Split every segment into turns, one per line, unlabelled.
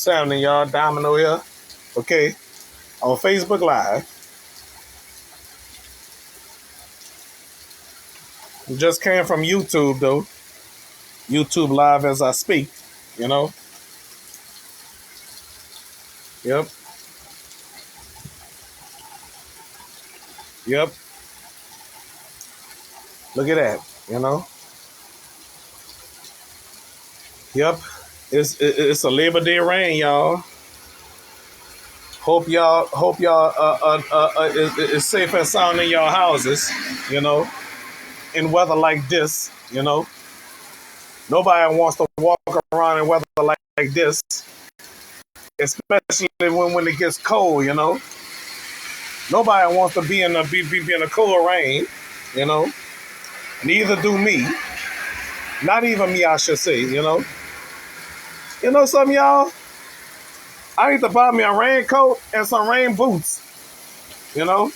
What's happening, y'all? Domino here. Okay. On Facebook Live. Just came from YouTube, though. YouTube Live as I speak. You know? Yep. Yep. Look at that. You know? Yep. It's a Labor Day rain, y'all. Hope y'all is safe and sound in your houses, you know, in weather like this, you know. Nobody wants to walk around in weather like this, especially when it gets cold, you know. Nobody wants to be in the cold rain, you know. Neither do me. Not even me, I should say, you know. You know something, y'all? I need to buy me a raincoat and some rain boots, you know.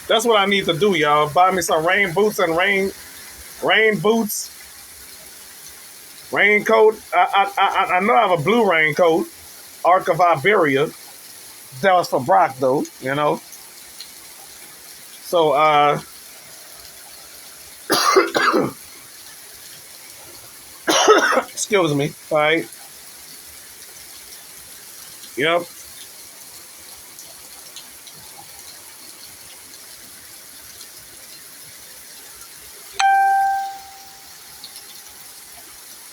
That's what I need to do, y'all. Buy me some rain boots and rain boots, raincoat. I know I have a blue raincoat, Arc of Iberia. That was for Brock, though, you know. So, excuse me. All right. Yep.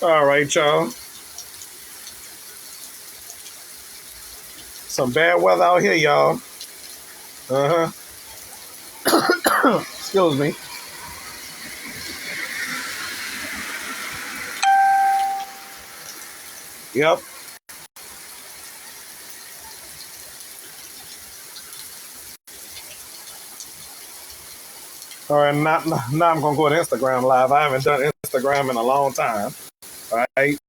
All right, y'all. Some bad weather out here, y'all. Uh huh. Excuse me. Yep. All right, now I'm gonna go to Instagram Live. I haven't done Instagram in a long time. All right.